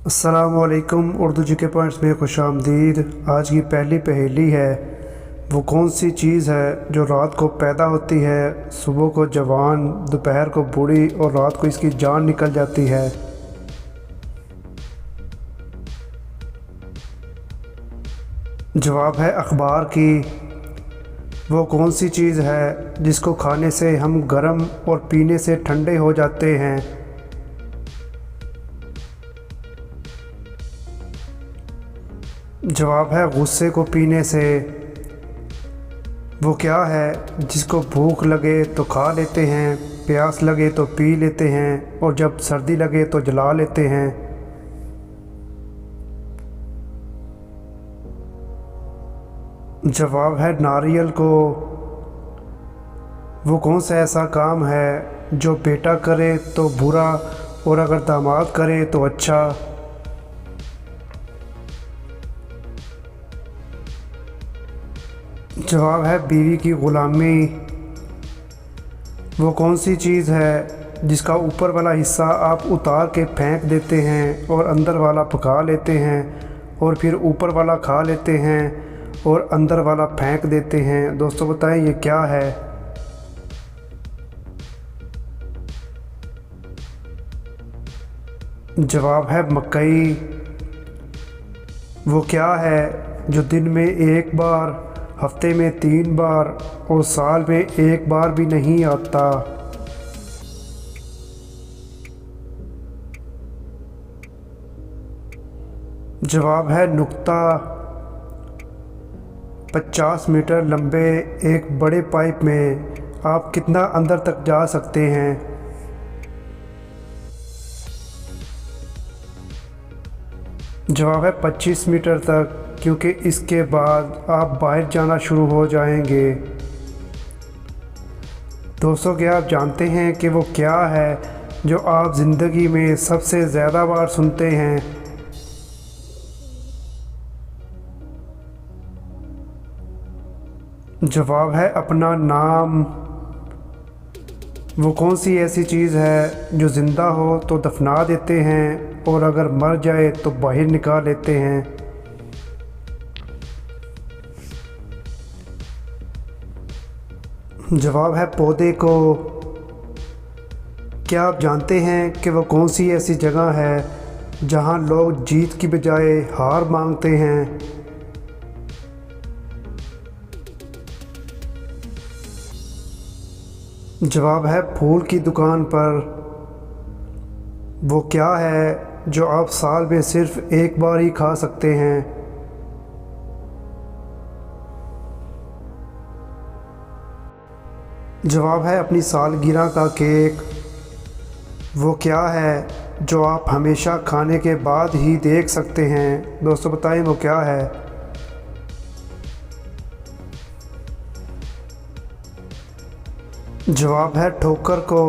अस्सलामुअलैकुम। उर्दू जी के पॉइंट्स में खुश आमदीद। आज की पहली पहेली है, वो कौन सी चीज़ है जो रात को पैदा होती है, सुबह को जवान, दोपहर को बूढ़ी और रात को इसकी जान निकल जाती है। जवाब है अखबार की। वो कौन सी चीज़ है जिसको खाने से हम गर्म और पीने से ठंडे हो जाते हैं। जवाब है गुस्से को पीने से। वो क्या है जिसको भूख लगे तो खा लेते हैं, प्यास लगे तो पी लेते हैं और जब सर्दी लगे तो जला लेते हैं। जवाब है नारियल को। वो कौन सा ऐसा काम है जो बेटा करे तो बुरा और अगर दामाद करे तो अच्छा। जवाब है बीवी की ग़ुलामी। वो कौन सी चीज़ है जिसका ऊपर वाला हिस्सा आप उतार के फेंक देते हैं और अंदर वाला पका लेते हैं और फिर ऊपर वाला खा लेते हैं और अंदर वाला फेंक देते हैं। दोस्तों बताएं ये क्या है। जवाब है मकई। वो क्या है जो दिन में एक बार, हफ्ते में 3 बार और साल में एक बार भी नहीं आता। जवाब है नुक्ता। 50 मीटर लंबे एक बड़े पाइप में आप कितना अंदर तक जा सकते हैं। जवाब है 25 मीटर तक, क्योंकि इसके बाद आप बाहर जाना शुरू हो जाएंगे। दोस्तों क्या आप जानते हैं कि वो क्या है जो आप ज़िंदगी में सबसे ज़्यादा बार सुनते हैं। जवाब है अपना नाम। वो कौन सी ऐसी चीज़ है जो ज़िंदा हो तो दफना देते हैं और अगर मर जाए तो बाहर निकाल लेते हैं। जवाब है पौधे को। क्या आप जानते हैं कि वो कौन सी ऐसी जगह है जहां लोग जीत की बजाय हार मांगते हैं। जवाब है फूल की दुकान पर। वो क्या है जो आप साल में सिर्फ एक बार ही खा सकते हैं। जवाब है अपनी सालगिरह का केक। वो क्या है जो आप हमेशा खाने के बाद ही देख सकते हैं। दोस्तों बताएं वो क्या है। जवाब है ठोकर को।